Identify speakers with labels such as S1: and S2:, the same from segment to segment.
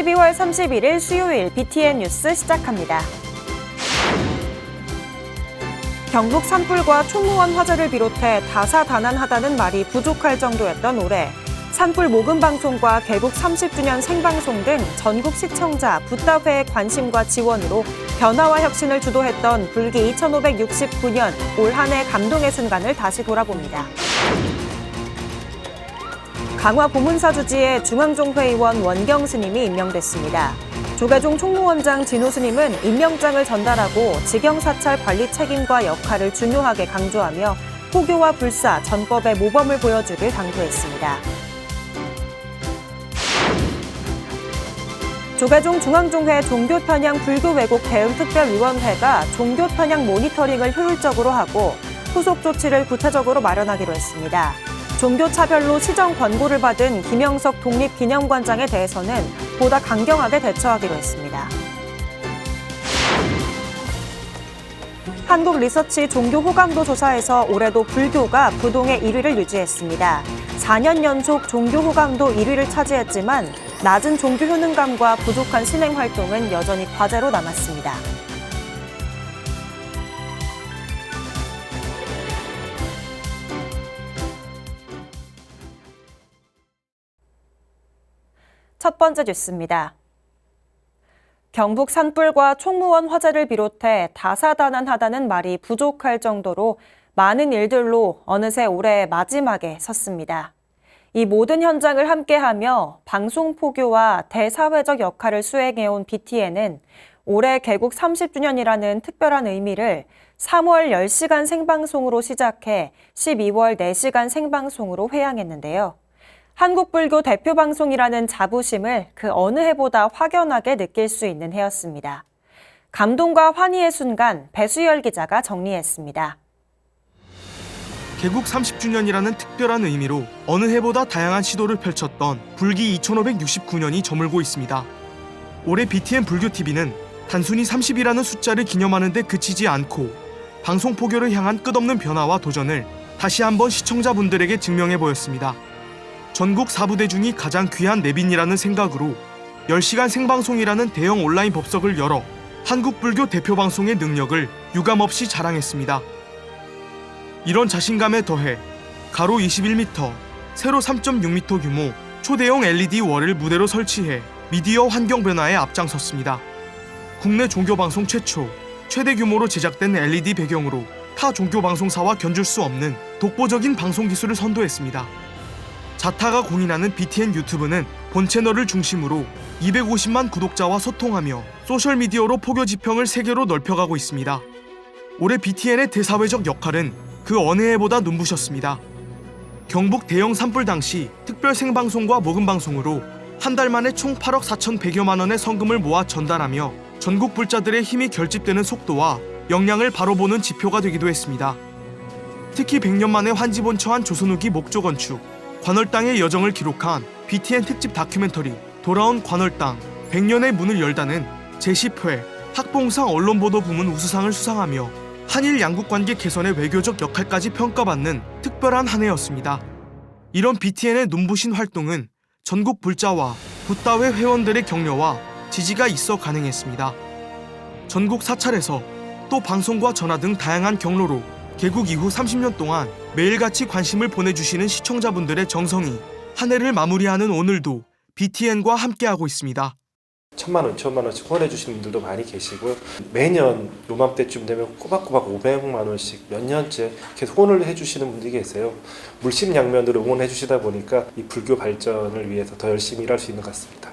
S1: 12월 31일 수요일 BTN 뉴스 시작합니다. 경북 산불과 총무원 화재를 비롯해 다사다난하다는 말이 부족할 정도였던 올해 산불 모금 방송과 개국 30주년 생방송 등 전국 시청자 붓다회의 관심과 지원으로 변화와 혁신을 주도했던 불기 2569년 올 한 해 감동의 순간을 다시 돌아봅니다. 강화 보문사 주지에 중앙종회의원 원경 스님이 임명됐습니다. 조계종 총무원장 진호 스님은 임명장을 전달하고 직영사찰 관리 책임과 역할을 중요하게 강조하며 포교와 불사, 전법의 모범을 보여주길 당부했습니다. 조계종 중앙종회 종교편향 불교왜곡 대응특별위원회가 종교편향 모니터링을 효율적으로 하고 후속 조치를 구체적으로 마련하기로 했습니다. 종교차별로 시정 권고를 받은 김영석 독립기념관장에 대해서는 보다 강경하게 대처하기로 했습니다. 한국리서치 종교호감도 조사에서 올해도 불교가 부동의 1위를 유지했습니다. 4년 연속 종교호감도 1위를 차지했지만 낮은 종교 효능감과 부족한 신행 활동은 여전히 과제로 남았습니다. 첫 번째 뉴스입니다. 경북 산불과 총무원 화재를 비롯해 다사다난하다는 말이 부족할 정도로 많은 일들로 어느새 올해의 마지막에 섰습니다. 이 모든 현장을 함께하며 방송 포교와 대사회적 역할을 수행해온 BTN은 올해 개국 30주년이라는 특별한 의미를 3월 10시간 생방송으로 시작해 12월 4시간 생방송으로 회항했는데요. 한국불교 대표 방송이라는 자부심을 그 어느 해보다 확연하게 느낄 수 있는 해였습니다. 감동과 환희의 순간 배수열 기자가 정리했습니다.
S2: 개국 30주년이라는 특별한 의미로 어느 해보다 다양한 시도를 펼쳤던 불기 2569년이 저물고 있습니다. 올해 BTN 불교TV는 단순히 30이라는 숫자를 기념하는 데 그치지 않고 방송 포교를 향한 끝없는 변화와 도전을 다시 한번 시청자분들에게 증명해 보였습니다. 전국 4부대 중이 가장 귀한 내빈이라는 생각으로 10시간 생방송이라는 대형 온라인 법석을 열어 한국불교 대표 방송의 능력을 유감없이 자랑했습니다. 이런 자신감에 더해 가로 21m, 세로 3.6m 규모 초대형 LED 월을 무대로 설치해 미디어 환경 변화에 앞장섰습니다. 국내 종교방송 최초, 최대 규모로 제작된 LED 배경으로 타 종교방송사와 견줄 수 없는 독보적인 방송 기술을 선도했습니다. 자타가 공인하는 BTN 유튜브는 본 채널을 중심으로 250만 구독자와 소통하며 소셜미디어로 포교 지평을 세계로 넓혀가고 있습니다. 올해 BTN의 대사회적 역할은 그 어느 해보다 눈부셨습니다. 경북 대형 산불 당시 특별 생방송과 모금방송으로 한 달 만에 총 8억 4,100여만 원의 성금을 모아 전달하며 전국 불자들의 힘이 결집되는 속도와 역량을 바로 보는 지표가 되기도 했습니다. 특히 100년 만에 환지본처한 조선 후기 목조 건축, 관월당의 여정을 기록한 BTN 특집 다큐멘터리 돌아온 관월당 100년의 문을 열다는 제10회 학봉상 언론보도 부문 우수상을 수상하며 한일 양국관계 개선의 외교적 역할까지 평가받는 특별한 한 해였습니다. 이런 BTN의 눈부신 활동은 전국 불자와 붓다회 회원들의 격려와 지지가 있어 가능했습니다. 전국 사찰에서 또 방송과 전화 등 다양한 경로로 개국 이후 30년 동안 매일같이 관심을 보내주시는 시청자분들의 정성이 한 해를 마무리하는 오늘도 BTN과 함께하고 있습니다.
S3: 1,000만 원, 2천만 원씩 후원해 주시는 분들도 많이 계시고요. 매년 요맘때쯤 되면 꼬박꼬박 500만 원씩 몇 년째 계속 후원을 해주시는 분들이 계세요. 물심양면으로 응원해 주시다 보니까 이 불교 발전을 위해서 더 열심히 일할 수 있는 것 같습니다.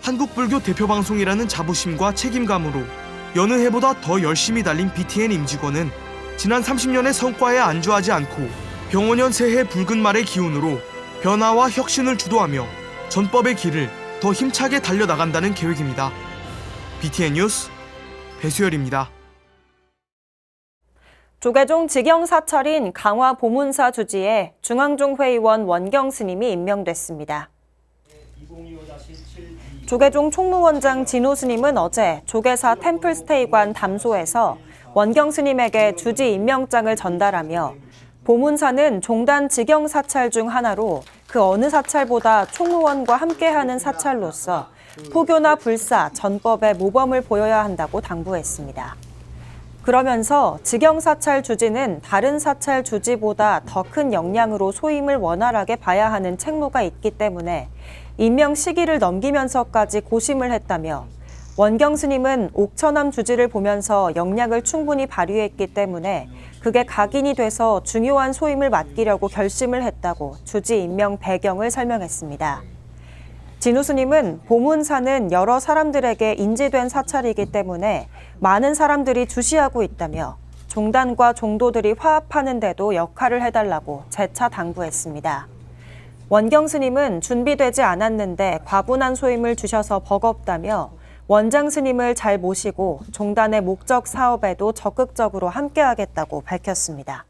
S2: 한국불교 대표방송이라는 자부심과 책임감으로 여느 해보다 더 열심히 달린 BTN 임직원은 지난 30년의 성과에 안주하지 않고 병원년 새해 붉은 말의 기운으로 변화와 혁신을 주도하며 전법의 길을 더 힘차게 달려나간다는 계획입니다. BTN 뉴스 배수열입니다.
S1: 조계종 직영사찰인 강화 보문사 주지에 중앙종회의원 원경 스님이 임명됐습니다. 조계종 총무원장 진호 스님은 어제 조계사 템플스테이관 담소에서 원경 스님에게 주지 임명장을 전달하며 보문사는 종단 직영사찰 중 하나로 그 어느 사찰보다 총무원과 함께하는 사찰로서 포교나 불사, 전법에 모범을 보여야 한다고 당부했습니다. 그러면서 직영사찰 주지는 다른 사찰 주지보다 더 큰 역량으로 소임을 원활하게 봐야 하는 책무가 있기 때문에 임명 시기를 넘기면서까지 고심을 했다며 원경 스님은 옥천암 주지를 보면서 역량을 충분히 발휘했기 때문에 그게 각인이 돼서 중요한 소임을 맡기려고 결심을 했다고 주지 임명 배경을 설명했습니다. 진우 스님은 보문사는 여러 사람들에게 인지된 사찰이기 때문에 많은 사람들이 주시하고 있다며 종단과 종도들이 화합하는 데도 역할을 해달라고 재차 당부했습니다. 원경 스님은 준비되지 않았는데 과분한 소임을 주셔서 버겁다며 원장 스님을 잘 모시고 종단의 목적 사업에도 적극적으로 함께하겠다고 밝혔습니다.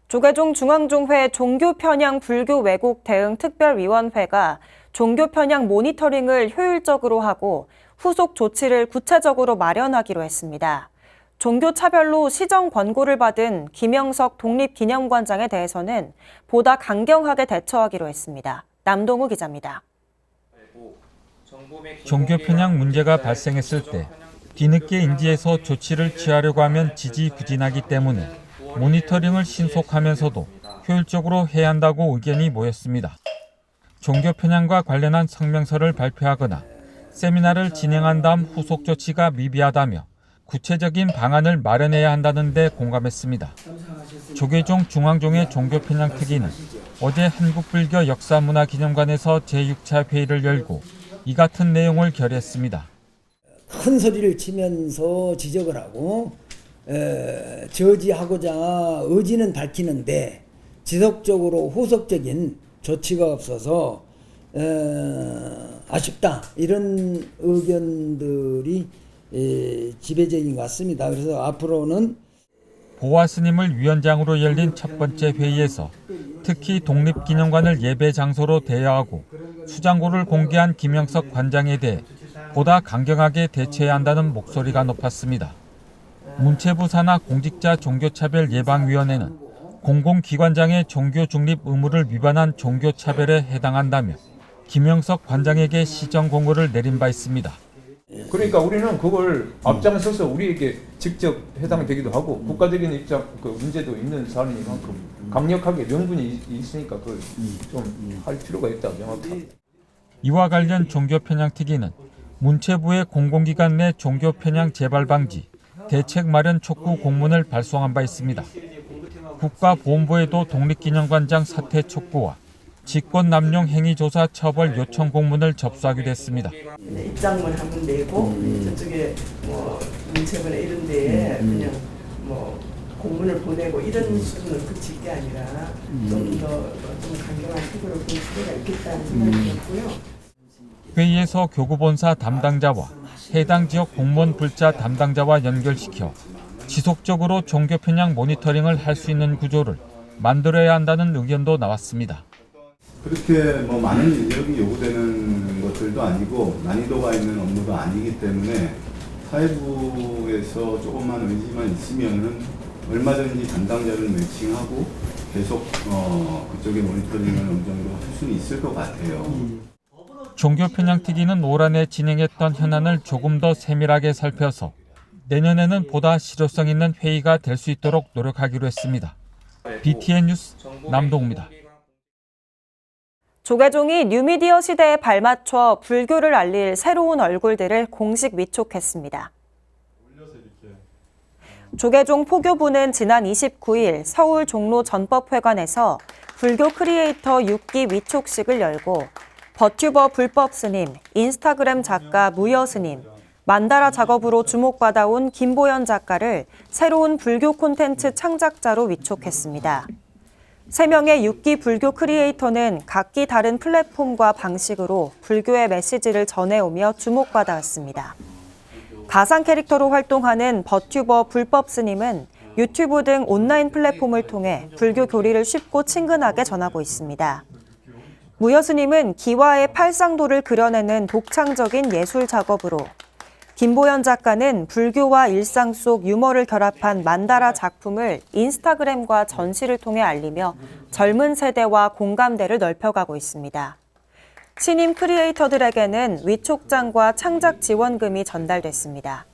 S1: 조계종 중앙종회 종교편향 불교 왜곡 대응 특별위원회가 종교편향 모니터링을 효율적으로 하고 후속 조치를 구체적으로 마련하기로 했습니다. 종교차별로 시정 권고를 받은 김영석 독립기념관장에 대해서는 보다 강경하게 대처하기로 했습니다. 남동우 기자입니다.
S4: 종교 편향 문제가 발생했을 때 뒤늦게 인지해서 조치를 취하려고 하면 지지부진하기 때문에 모니터링을 신속하면서도 효율적으로 해야 한다고 의견이 모였습니다. 종교 편향과 관련한 성명서를 발표하거나 세미나를 진행한 다음 후속 조치가 미비하다며 구체적인 방안을 마련해야 한다는 데 공감했습니다. 조계종 중앙종회 종교 편향 특위는 어제 한국불교 역사문화기념관에서 제6차 회의를 열고 이 같은 내용을 결의했습니다.
S5: 큰 소리를 치면서 지적을 하고 저지하고자 의지는 밝히는데 지속적으로 후속적인 조치가 없어서 아쉽다 이런 의견들이 지배적인 것 같습니다. 그래서 앞으로는
S4: 보아 스님을 위원장으로 열린 첫 번째 회의에서 특히 독립기념관을 예배 장소로 대여하고 수장고를 공개한 김영석 관장에 대해 보다 강경하게 대처해야 한다는 목소리가 높았습니다. 문체부 산하 공직자 종교차별 예방위원회는 공공기관장의 종교 중립 의무를 위반한 종교차별에 해당한다며 김영석 관장에게 시정 공고를 내린 바 있습니다.
S6: 그러니까 우리는 그걸 앞장서서 우리에게 직접 해당되기도 하고 국가적인 입장 그 문제도 있는 사안이만큼 강력하게 명분이 있으니까 그걸 좀 할 필요가 있다 명확하게.
S4: 이와 관련 종교 편향 특위는 문체부의 공공기관 내 종교 편향 재발 방지 대책 마련 촉구 공문을 발송한 바 있습니다. 국가보훈부에도 독립기념관장 사퇴 촉구와 직권남용 행위조사 처벌 요청 공문을 접수하기로 했습니다.
S7: 입장문 한 번 내고 저쪽에 뭐 문체부나 이런 데에 그냥 뭐 공문을 보내고 이런 수준으로 그칠 게 아니라 좀 강경한 태도를 볼 필요가 있겠다는 생각이 들었고요.
S4: 회의에서 교구본사 담당자와 해당 지역 공무원 불자 담당자와 연결시켜 지속적으로 종교 편향 모니터링을 할 수 있는 구조를 만들어야 한다는 의견도 나왔습니다.
S8: 그렇게 뭐 많은 인력이 요구되는 것들도 아니고 난이도가 있는 업무도 아니기 때문에 사회부에서 조금만 의지만 있으면은 얼마든지 담당자를 매칭하고 계속 그쪽의 모니터링을 어느 정도 할 수는 있을 것 같아요.
S4: 종교 편향 특위는 올 한해 진행했던 현안을 조금 더 세밀하게 살펴서 내년에는 보다 실효성 있는 회의가 될 수 있도록 노력하기로 했습니다. BTN 뉴스 남동우입니다.
S1: 조계종이 뉴미디어 시대에 발맞춰 불교를 알릴 새로운 얼굴들을 공식 위촉했습니다. 조계종 포교부는 지난 29일 서울 종로 전법회관에서 불교 크리에이터 6기 위촉식을 열고 버튜버 불법 스님, 인스타그램 작가 무여 스님, 만다라 작업으로 주목받아온 김보연 작가를 새로운 불교 콘텐츠 창작자로 위촉했습니다. 3명의 6기 불교 크리에이터는 각기 다른 플랫폼과 방식으로 불교의 메시지를 전해오며 주목받아왔습니다. 가상 캐릭터로 활동하는 버튜버 불법 스님은 유튜브 등 온라인 플랫폼을 통해 불교 교리를 쉽고 친근하게 전하고 있습니다. 무여 스님은 기와의 팔상도를 그려내는 독창적인 예술 작업으로, 김보연 작가는 불교와 일상 속 유머를 결합한 만다라 작품을 인스타그램과 전시를 통해 알리며 젊은 세대와 공감대를 넓혀가고 있습니다. 신임 크리에이터들에게는 위촉장과 창작 지원금이 전달됐습니다.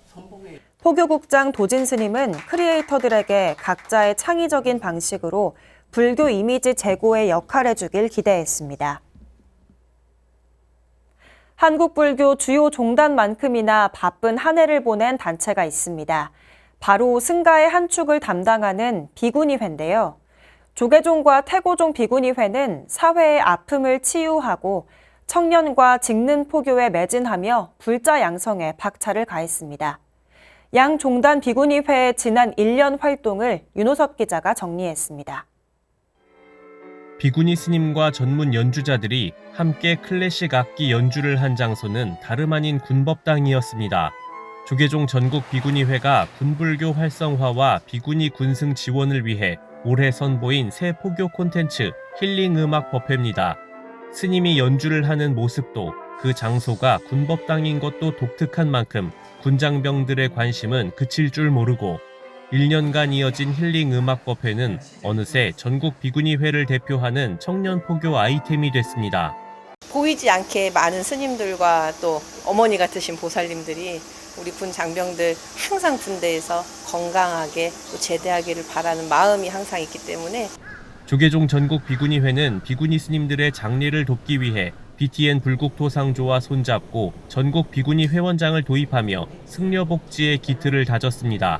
S1: 포교국장 도진 스님은 크리에이터들에게 각자의 창의적인 방식으로 불교 이미지 제고에 역할해주길 기대했습니다. 한국 불교 주요 종단만큼이나 바쁜 한 해를 보낸 단체가 있습니다. 바로 승가의 한 축을 담당하는 비구니회인데요. 조계종과 태고종 비구니회는 사회의 아픔을 치유하고 청년과 직능 포교에 매진하며 불자 양성에 박차를 가했습니다. 양 종단 비구니회의 지난 1년 활동을 윤호섭 기자가 정리했습니다.
S9: 비구니 스님과 전문 연주자들이 함께 클래식 악기 연주를 한 장소는 다름 아닌 군법당이었습니다. 조계종 전국 비구니회가 군불교 활성화와 비구니 군승 지원을 위해 올해 선보인 새 포교 콘텐츠 힐링 음악 법회입니다. 스님이 연주를 하는 모습도 그 장소가 군법당인 것도 독특한 만큼 군장병들의 관심은 그칠 줄 모르고 1년간 이어진 힐링 음악 법회는 어느새 전국 비구니회를 대표하는 청년 포교 아이템이 됐습니다.
S10: 보이지 않게 많은 스님들과 또 어머니 같으신 보살님들이 우리 군 장병들 항상 군대에서 건강하게 또 제대하기를 바라는 마음이 항상 있기 때문에
S9: 조계종 전국 비구니회는 비구니 스님들의 장례를 돕기 위해 BTN 불국토상조와 손잡고 전국 비구니 회원장을 도입하며 승려복지의 기틀을 다졌습니다.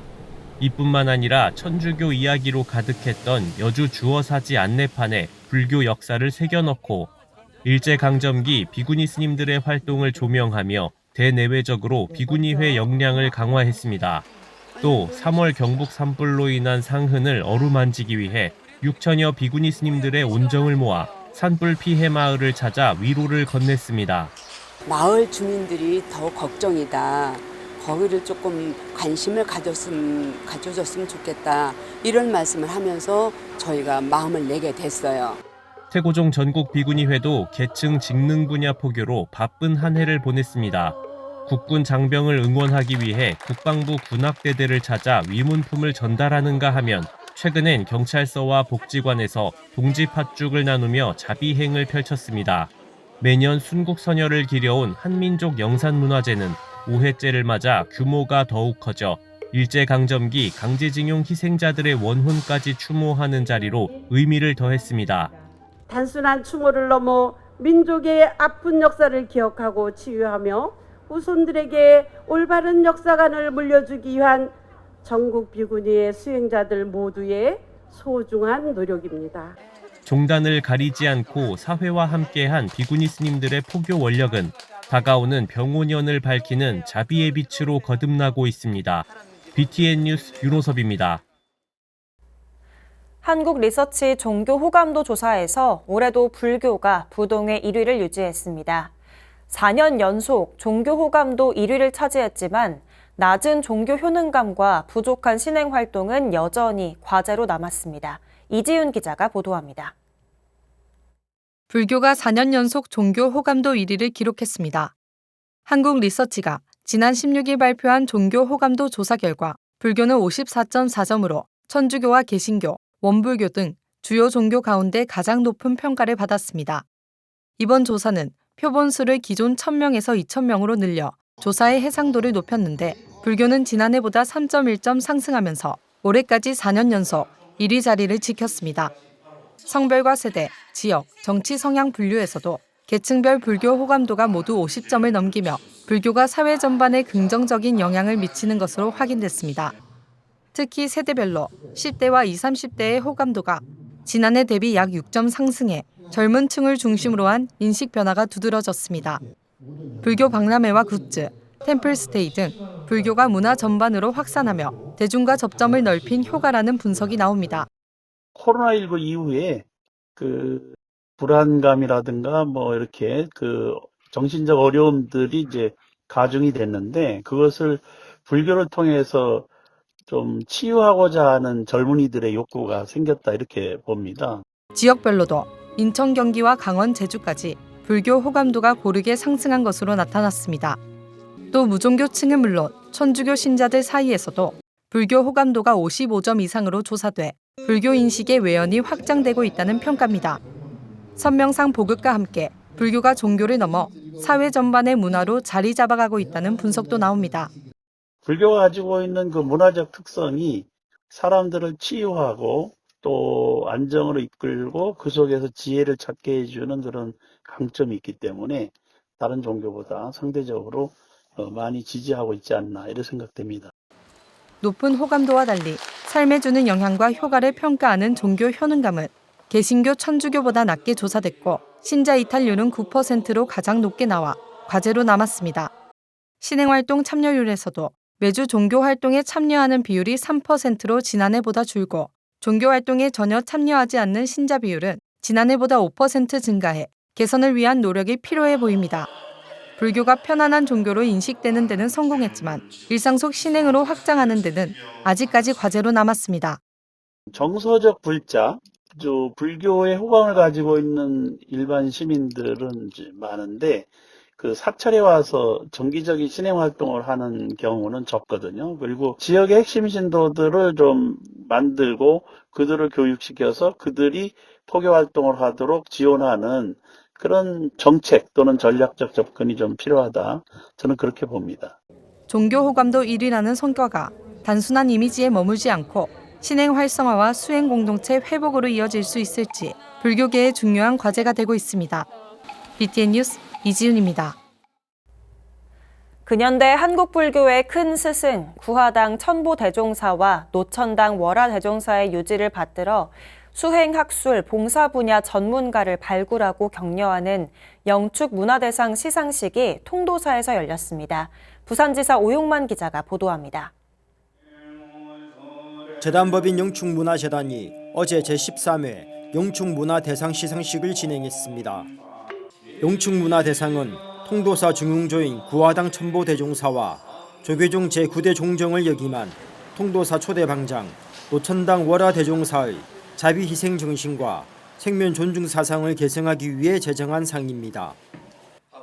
S9: 이뿐만 아니라 천주교 이야기로 가득했던 여주 주어사지 안내판에 불교 역사를 새겨넣고 일제강점기 비구니 스님들의 활동을 조명하며 대내외적으로 비구니회 역량을 강화했습니다. 또 3월 경북 산불로 인한 상흔을 어루만지기 위해 6천여 비구니 스님들의 온정을 모아 산불 피해 마을을 찾아 위로를 건넸습니다.
S11: 마을 주민들이 더 걱정이다. 거기를 조금 관심을 가져줬으면 좋겠다. 이런 말씀을 하면서 저희가 마음을 내게 됐어요.
S9: 태고종 전국 비구니회도 계층 직능 분야 포교로 바쁜 한 해를 보냈습니다. 국군 장병을 응원하기 위해 국방부 군악대대를 찾아 위문품을 전달하는가 하면 최근엔 경찰서와 복지관에서 동지 팥죽을 나누며 자비행을 펼쳤습니다. 매년 순국선열을 기려온 한민족 영산문화제는 5회째를 맞아 규모가 더욱 커져 일제강점기 강제징용 희생자들의 원혼까지 추모하는 자리로 의미를 더했습니다.
S12: 단순한 추모를 넘어 민족의 아픈 역사를 기억하고 치유하며 후손들에게 올바른 역사관을 물려주기 위한 전국 비구니의 수행자들 모두의 소중한 노력입니다.
S9: 종단을 가리지 않고 사회와 함께한 비구니 스님들의 포교 원력은 다가오는 병오년을 밝히는 자비의 빛으로 거듭나고 있습니다. BTN 뉴스 윤호섭입니다.
S1: 한국리서치 종교 호감도 조사에서 올해도 불교가 부동의 1위를 유지했습니다. 4년 연속 종교 호감도 1위를 차지했지만 낮은 종교 효능감과 부족한 신행 활동은 여전히 과제로 남았습니다. 이지윤 기자가 보도합니다.
S13: 불교가 4년 연속 종교 호감도 1위를 기록했습니다. 한국리서치가 지난 16일 발표한 종교 호감도 조사 결과 불교는 54.4점으로 천주교와 개신교, 원불교 등 주요 종교 가운데 가장 높은 평가를 받았습니다. 이번 조사는 표본수를 기존 1,000명에서 2,000명으로 늘려 조사의 해상도를 높였는데 불교는 지난해보다 3.1점 상승하면서 올해까지 4년 연속 1위 자리를 지켰습니다. 성별과 세대, 지역, 정치 성향 분류에서도 계층별 불교 호감도가 모두 50점을 넘기며 불교가 사회 전반에 긍정적인 영향을 미치는 것으로 확인됐습니다. 특히 세대별로 10대와 20, 30대의 호감도가 지난해 대비 약 6점 상승해 젊은 층을 중심으로 한 인식 변화가 두드러졌습니다. 불교 박람회와 굿즈, 템플스테이 등 불교가 문화 전반으로 확산하며 대중과 접점을 넓힌 효과라는 분석이 나옵니다.
S14: 코로나19 이후에 불안감이라든가 이렇게 정신적 어려움들이 이제 가중이 됐는데 그것을 불교를 통해서 좀 치유하고자 하는 젊은이들의 욕구가 생겼다 이렇게 봅니다.
S13: 지역별로도 인천, 경기와 강원, 제주까지 불교 호감도가 고르게 상승한 것으로 나타났습니다. 또 무종교층은 물론 천주교 신자들 사이에서도 불교 호감도가 55점 이상으로 조사돼 불교 인식의 외연이 확장되고 있다는 평가입니다. 선명상 보급과 함께 불교가 종교를 넘어 사회 전반의 문화로 자리 잡아가고 있다는 분석도 나옵니다.
S14: 불교가 가지고 있는 그 문화적 특성이 사람들을 치유하고 또 안정으로 이끌고 그 속에서 지혜를 찾게 해주는 그런 강점이 있기 때문에 다른 종교보다 상대적으로 많이 지지하고 있지 않나 이렇게 생각됩니다.
S13: 높은 호감도와 달리 삶에 주는 영향과 효과를 평가하는 종교 효능감은 개신교, 천주교보다 낮게 조사됐고 신자 이탈률은 9%로 가장 높게 나와 과제로 남았습니다. 신행활동 참여율에서도 매주 종교활동에 참여하는 비율이 3%로 지난해보다 줄고 종교활동에 전혀 참여하지 않는 신자 비율은 지난해보다 5% 증가해 개선을 위한 노력이 필요해 보입니다. 불교가 편안한 종교로 인식되는 데는 성공했지만 일상 속 신행으로 확장하는 데는 아직까지 과제로 남았습니다.
S14: 정서적 불자, 불교의 호감을 가지고 있는 일반 시민들은 이제 많은데 그 사찰에 와서 정기적인 신행 활동을 하는 경우는 적거든요. 그리고 지역의 핵심 신도들을 좀 만들고 그들을 교육시켜서 그들이 포교 활동을 하도록 지원하는 그런 정책 또는 전략적 접근이 좀 필요하다. 저는 그렇게 봅니다.
S13: 종교 호감도 1위라는 성과가 단순한 이미지에 머물지 않고 신행 활성화와 수행 공동체 회복으로 이어질 수 있을지 불교계의 중요한 과제가 되고 있습니다. BTN 뉴스 이지윤입니다.
S1: 근현대 한국불교의 큰 스승 구화당 천보대종사와 노천당 월화대종사의 유지를 받들어 수행학술, 봉사 분야 전문가를 발굴하고 격려하는 영축문화대상 시상식이 통도사에서 열렸습니다. 부산지사 오용만 기자가 보도합니다.
S15: 재단법인 영축문화재단이 어제 제13회 영축문화대상 시상식을 진행했습니다. 영축문화대상은 통도사 중흥조인 구화당 천보대종사와 조계종 제9대 종정을 역임한 통도사 초대방장 노천당 월화대종사의 자비희생 정신과 생면 존중 사상을 계승하기 위해 제정한 상입니다.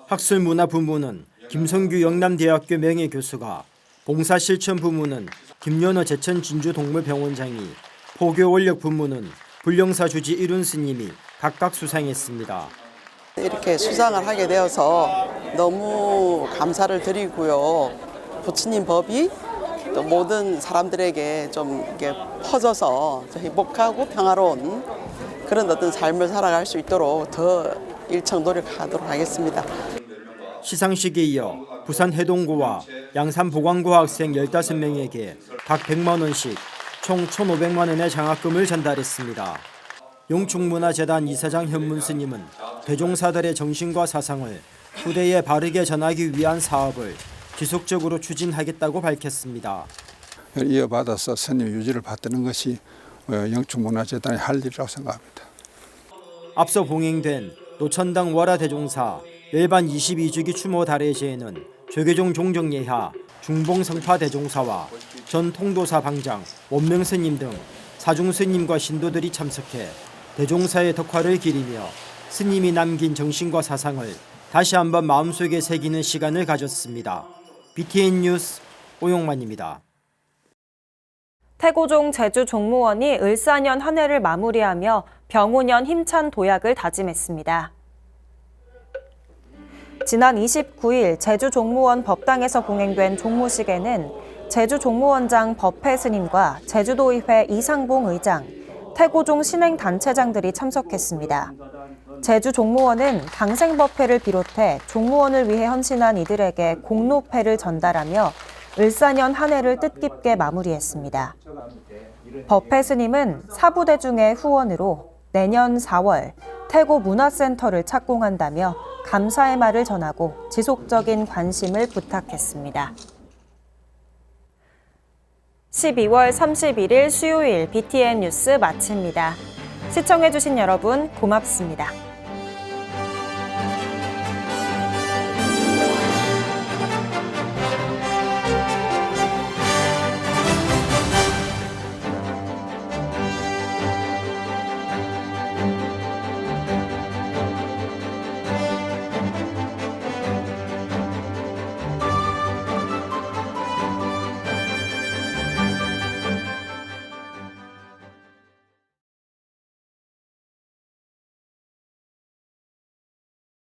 S15: 학술문화부문은 김성규 영남대학교 명예교수가, 봉사실천 부문은 김연호 제천 진주동물병원장이, 포교원력 부문은 불령사 주지 이룬 스님이 각각 수상했습니다.
S16: 이렇게 수상을 하게 되어서 너무 감사를 드리고요. 부처님 법이 또 모든 사람들에게 좀 이렇게 퍼져서 행복하고 평화로운 그런 어떤 삶을 살아갈 수 있도록 더 일청 노력하도록 하겠습니다.
S15: 시상식에 이어 부산 해동고와 양산 보광고 학생 15명에게 각 100만 원씩 총 1,500만 원의 장학금을 전달했습니다. 영축문화재단 이사장 현문 스님은 대종사들의 정신과 사상을 후대에 바르게 전하기 위한 사업을 지속적으로 추진하겠다고 밝혔습니다.
S17: 이어받아서 스님 유지를 받드는 것이 영축문화재단의 할 일이라고 생각합니다.
S15: 앞서 봉행된 노천당 월화대종사 열반 22주기 추모 달해제에는 조계종 종정예하 중봉성파대종사와 전 통도사 방장 원명스님 등 사중스님과 신도들이 참석해 대종사의 덕화를 기리며 스님이 남긴 정신과 사상을 다시 한번 마음속에 새기는 시간을 가졌습니다. BTN 뉴스 오용만입니다.
S1: 태고종 제주 종무원이 을사년 한 해를 마무리하며 병오년 힘찬 도약을 다짐했습니다. 지난 29일 제주 종무원 법당에서 봉행된 종무식에는 제주 종무원장 법회 스님과 제주도의회 이상봉 의장, 태고종 신행단체장들이 참석했습니다. 제주 종무원은 당생법회를 비롯해 종무원을 위해 헌신한 이들에게 공로패를 전달하며 을사년 한 해를 뜻깊게 마무리했습니다. 법회 스님은 사부대중의 후원으로 내년 4월 태고 문화센터를 착공한다며 감사의 말을 전하고 지속적인 관심을 부탁했습니다. 12월 31일 수요일 BTN 뉴스 마칩니다. 시청해주신 여러분 고맙습니다.